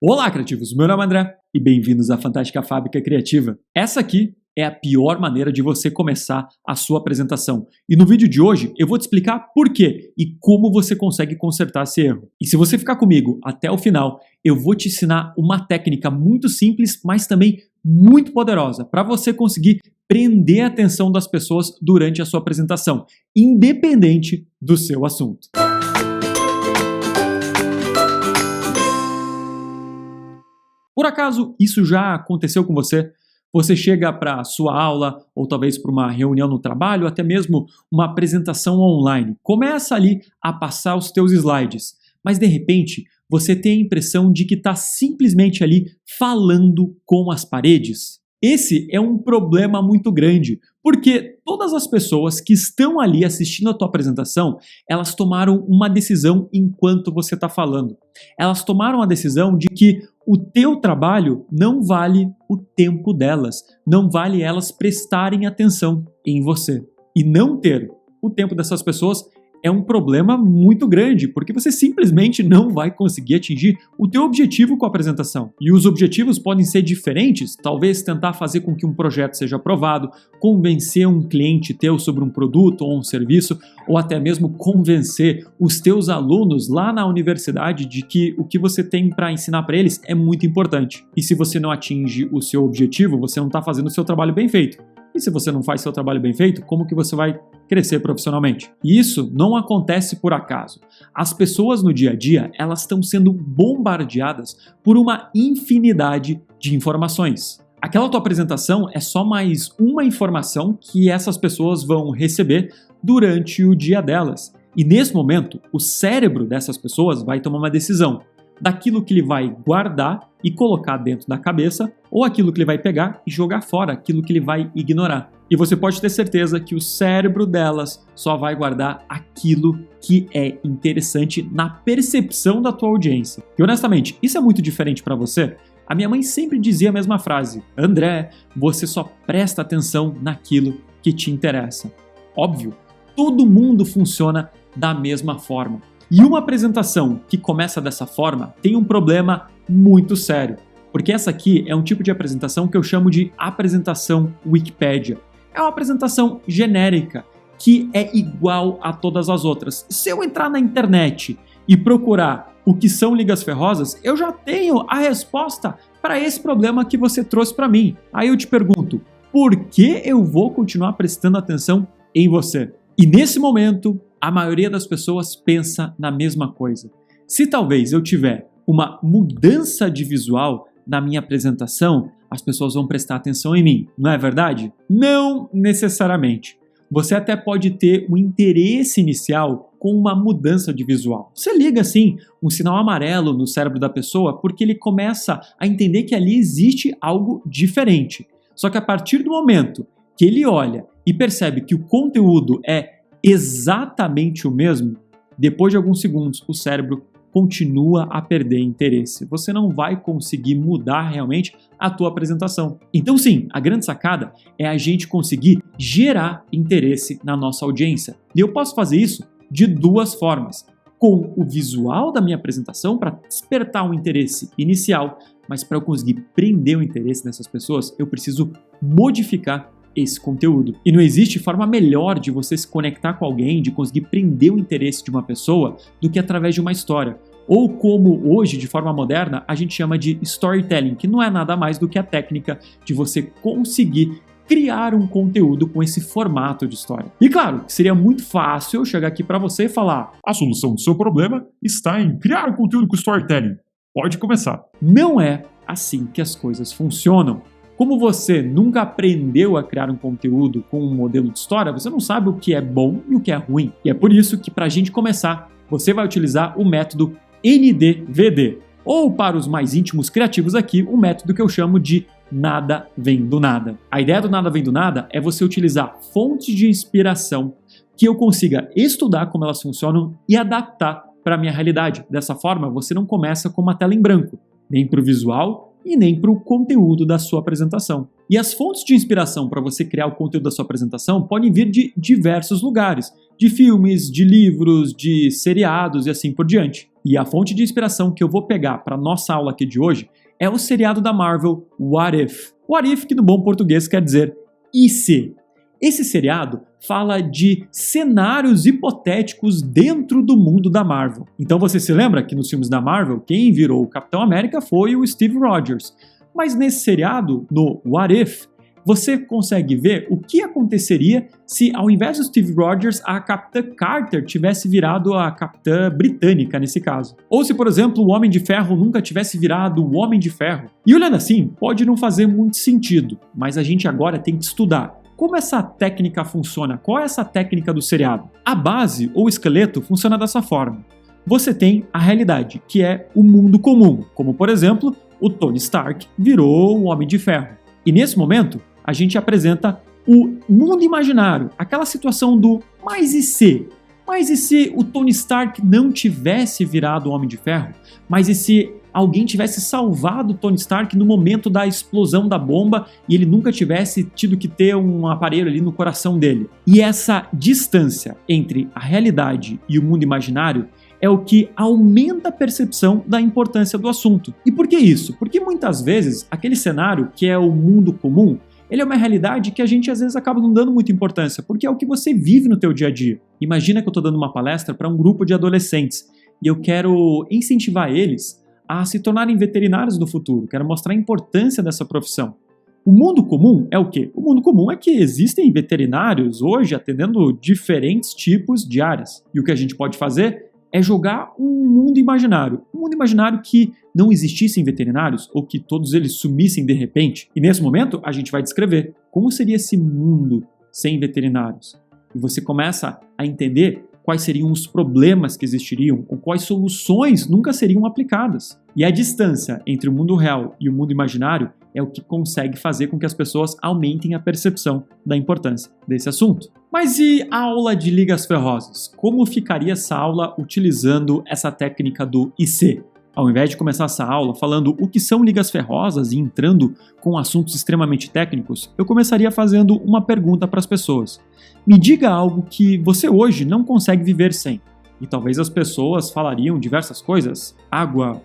Olá, criativos! Meu nome é André e bem-vindos à Fantástica Fábrica Criativa. Essa aqui é a pior maneira de você começar a sua apresentação. E no vídeo de hoje eu vou te explicar por quê e como você consegue consertar esse erro. E se você ficar comigo até o final, eu vou te ensinar uma técnica muito simples, mas também muito poderosa para você conseguir prender a atenção das pessoas durante a sua apresentação, independente do seu assunto. Por acaso isso já aconteceu com você? Você chega para a sua aula, ou talvez para uma reunião no trabalho, ou até mesmo uma apresentação online. Começa ali a passar os teus slides, mas de repente você tem a impressão de que está simplesmente ali falando com as paredes. Esse é um problema muito grande, porque todas as pessoas que estão ali assistindo a tua apresentação, elas tomaram uma decisão enquanto você está falando. Elas tomaram a decisão de que o teu trabalho não vale o tempo delas, não vale elas prestarem atenção em você. E não ter o tempo dessas pessoas é um problema muito grande, porque você simplesmente não vai conseguir atingir o teu objetivo com a apresentação. E os objetivos podem ser diferentes, talvez tentar fazer com que um projeto seja aprovado, convencer um cliente teu sobre um produto ou um serviço, ou até mesmo convencer os teus alunos lá na universidade de que o que você tem para ensinar para eles é muito importante. E se você não atinge o seu objetivo, você não está fazendo o seu trabalho bem feito. E se você não faz seu trabalho bem feito, como que você vai crescer profissionalmente? E isso não acontece por acaso. As pessoas no dia a dia, elas estão sendo bombardeadas por uma infinidade de informações. Aquela tua apresentação é só mais uma informação que essas pessoas vão receber durante o dia delas. E nesse momento, o cérebro dessas pessoas vai tomar uma decisão daquilo que ele vai guardar e colocar dentro da cabeça, ou aquilo que ele vai pegar e jogar fora, aquilo que ele vai ignorar. E você pode ter certeza que o cérebro delas só vai guardar aquilo que é interessante na percepção da tua audiência. E honestamente, isso é muito diferente para você? A minha mãe sempre dizia a mesma frase: André, você só presta atenção naquilo que te interessa. Óbvio, todo mundo funciona da mesma forma. E uma apresentação que começa dessa forma tem um problema muito sério, porque essa aqui é um tipo de apresentação que eu chamo de apresentação Wikipédia. É uma apresentação genérica, que é igual a todas as outras. Se eu entrar na internet e procurar o que são ligas ferrosas, eu já tenho a resposta para esse problema que você trouxe para mim. Aí eu te pergunto, por que eu vou continuar prestando atenção em você? E nesse momento, a maioria das pessoas pensa na mesma coisa. Se talvez eu tiver uma mudança de visual na minha apresentação, as pessoas vão prestar atenção em mim, não é verdade? Não necessariamente. Você até pode ter um interesse inicial com uma mudança de visual. Você liga assim um sinal amarelo no cérebro da pessoa porque ele começa a entender que ali existe algo diferente. Só que a partir do momento que ele olha e percebe que o conteúdo é exatamente o mesmo, depois de alguns segundos o cérebro continua a perder interesse. Você não vai conseguir mudar realmente a tua apresentação. Então sim, a grande sacada é a gente conseguir gerar interesse na nossa audiência. E eu posso fazer isso de duas formas. Com o visual da minha apresentação para despertar um interesse inicial, mas para eu conseguir prender o interesse dessas pessoas, eu preciso modificar esse conteúdo. E não existe forma melhor de você se conectar com alguém, de conseguir prender o interesse de uma pessoa, do que através de uma história. Ou como hoje, de forma moderna, a gente chama de storytelling, que não é nada mais do que a técnica de você conseguir criar um conteúdo com esse formato de história. E claro, seria muito fácil eu chegar aqui para você e falar: a solução do seu problema está em criar um conteúdo com storytelling. Pode começar. Não é assim que as coisas funcionam. Como você nunca aprendeu a criar um conteúdo com um modelo de história, você não sabe o que é bom e o que é ruim. E é por isso que, para a gente começar, você vai utilizar o método NDVD. Ou, para os mais íntimos criativos aqui, o método que eu chamo de nada vem do nada. A ideia do nada vem do nada é você utilizar fontes de inspiração que eu consiga estudar como elas funcionam e adaptar para a minha realidade. Dessa forma, você não começa com uma tela em branco, nem para o visual e nem para o conteúdo da sua apresentação. E as fontes de inspiração para você criar o conteúdo da sua apresentação podem vir de diversos lugares, de filmes, de livros, de seriados e assim por diante. E a fonte de inspiração que eu vou pegar para nossa aula aqui de hoje é o seriado da Marvel What If. What If, que no bom português quer dizer e se. Esse seriado fala de cenários hipotéticos dentro do mundo da Marvel. Então você se lembra que nos filmes da Marvel, quem virou o Capitão América foi o Steve Rogers. Mas nesse seriado, no What If, você consegue ver o que aconteceria se, ao invés do Steve Rogers, a Capitã Carter tivesse virado a Capitã Britânica, nesse caso. Ou se, por exemplo, o Homem de Ferro nunca tivesse virado o Homem de Ferro. E olhando assim, pode não fazer muito sentido, mas a gente agora tem que estudar. Como essa técnica funciona? Qual é essa técnica do seriado? A base, ou esqueleto, funciona dessa forma. Você tem a realidade, que é o mundo comum, como, por exemplo, o Tony Stark virou o Homem de Ferro. E nesse momento, a gente apresenta o mundo imaginário, aquela situação do mas e se? Mas e se o Tony Stark não tivesse virado o Homem de Ferro? Mas e se alguém tivesse salvado o Tony Stark no momento da explosão da bomba e ele nunca tivesse tido que ter um aparelho ali no coração dele? E essa distância entre a realidade e o mundo imaginário é o que aumenta a percepção da importância do assunto. E por que isso? Porque muitas vezes aquele cenário que é o mundo comum, ele é uma realidade que a gente às vezes acaba não dando muita importância, porque é o que você vive no teu dia a dia. Imagina que eu estou dando uma palestra para um grupo de adolescentes e eu quero incentivar eles a se tornarem veterinários do futuro, quero mostrar a importância dessa profissão. O mundo comum é o quê? O mundo comum é que existem veterinários hoje atendendo diferentes tipos de áreas. E o que a gente pode fazer é jogar um mundo imaginário que não existissem veterinários ou que todos eles sumissem de repente. E nesse momento a gente vai descrever como seria esse mundo sem veterinários. E você começa a entender quais seriam os problemas que existiriam ou quais soluções nunca seriam aplicadas. E a distância entre o mundo real e o mundo imaginário é o que consegue fazer com que as pessoas aumentem a percepção da importância desse assunto. Mas e a aula de ligas ferrosas? Como ficaria essa aula utilizando essa técnica do IC? Ao invés de começar essa aula falando o que são ligas ferrosas e entrando com assuntos extremamente técnicos, eu começaria fazendo uma pergunta para as pessoas. Me diga algo que você hoje não consegue viver sem. E talvez as pessoas falariam diversas coisas. Água,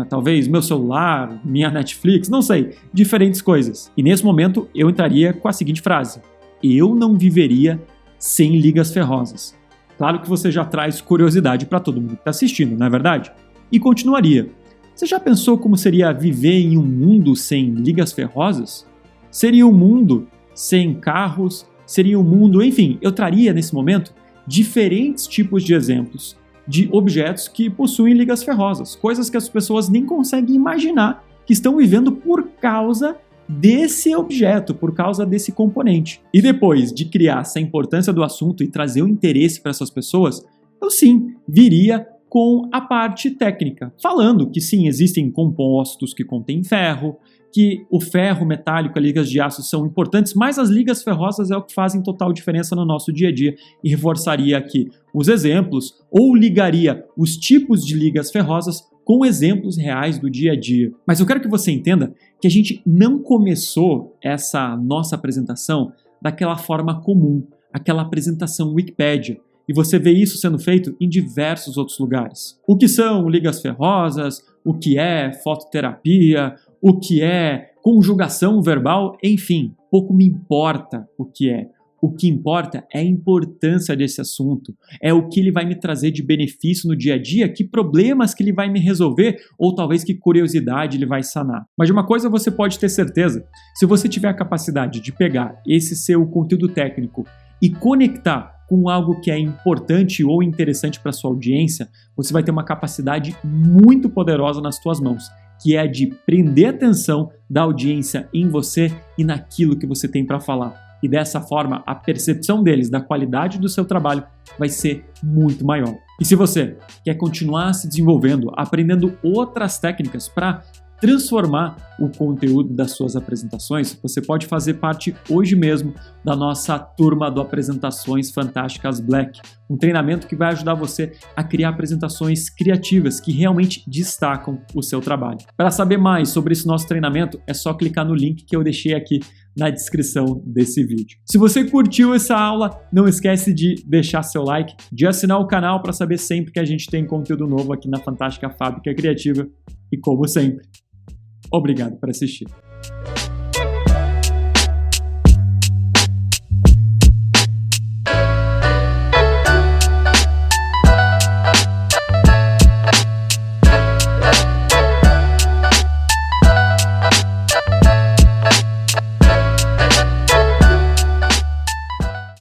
talvez meu celular, minha Netflix, não sei, diferentes coisas. E nesse momento eu entraria com a seguinte frase: eu não viveria sem ligas ferrosas. Claro que você já traz curiosidade para todo mundo que está assistindo, não é verdade? E continuaria: você já pensou como seria viver em um mundo sem ligas ferrosas? Seria um mundo sem carros, seria um mundo, enfim, eu traria nesse momento diferentes tipos de exemplos de objetos que possuem ligas ferrosas, coisas que as pessoas nem conseguem imaginar que estão vivendo por causa desse objeto, por causa desse componente. E depois de criar essa importância do assunto e trazer o interesse para essas pessoas, eu sim viria com a parte técnica, falando que sim, existem compostos que contêm ferro, que o ferro metálico e ligas de aço são importantes, mas as ligas ferrosas é o que fazem total diferença no nosso dia a dia, e reforçaria aqui os exemplos ou ligaria os tipos de ligas ferrosas com exemplos reais do dia a dia. Mas eu quero que você entenda que a gente não começou essa nossa apresentação daquela forma comum, aquela apresentação Wikipédia. E você vê isso sendo feito em diversos outros lugares. O que são ligas ferrosas, o que é fototerapia, o que é conjugação verbal, enfim, pouco me importa o que é. O que importa é a importância desse assunto, é o que ele vai me trazer de benefício no dia a dia, que problemas que ele vai me resolver ou talvez que curiosidade ele vai sanar. Mas de uma coisa você pode ter certeza, se você tiver a capacidade de pegar esse seu conteúdo técnico e conectar com algo que é importante ou interessante para sua audiência, você vai ter uma capacidade muito poderosa nas suas mãos, que é a de prender a atenção da audiência em você e naquilo que você tem para falar. E dessa forma, a percepção deles da qualidade do seu trabalho vai ser muito maior. E se você quer continuar se desenvolvendo, aprendendo outras técnicas para transformar o conteúdo das suas apresentações, você pode fazer parte hoje mesmo da nossa turma do Apresentações Fantásticas Black, um treinamento que vai ajudar você a criar apresentações criativas que realmente destacam o seu trabalho. Para saber mais sobre esse nosso treinamento, é só clicar no link que eu deixei aqui na descrição desse vídeo. Se você curtiu essa aula, não esquece de deixar seu like, de assinar o canal para saber sempre que a gente tem conteúdo novo aqui na Fantástica Fábrica Criativa e, como sempre, obrigado por assistir.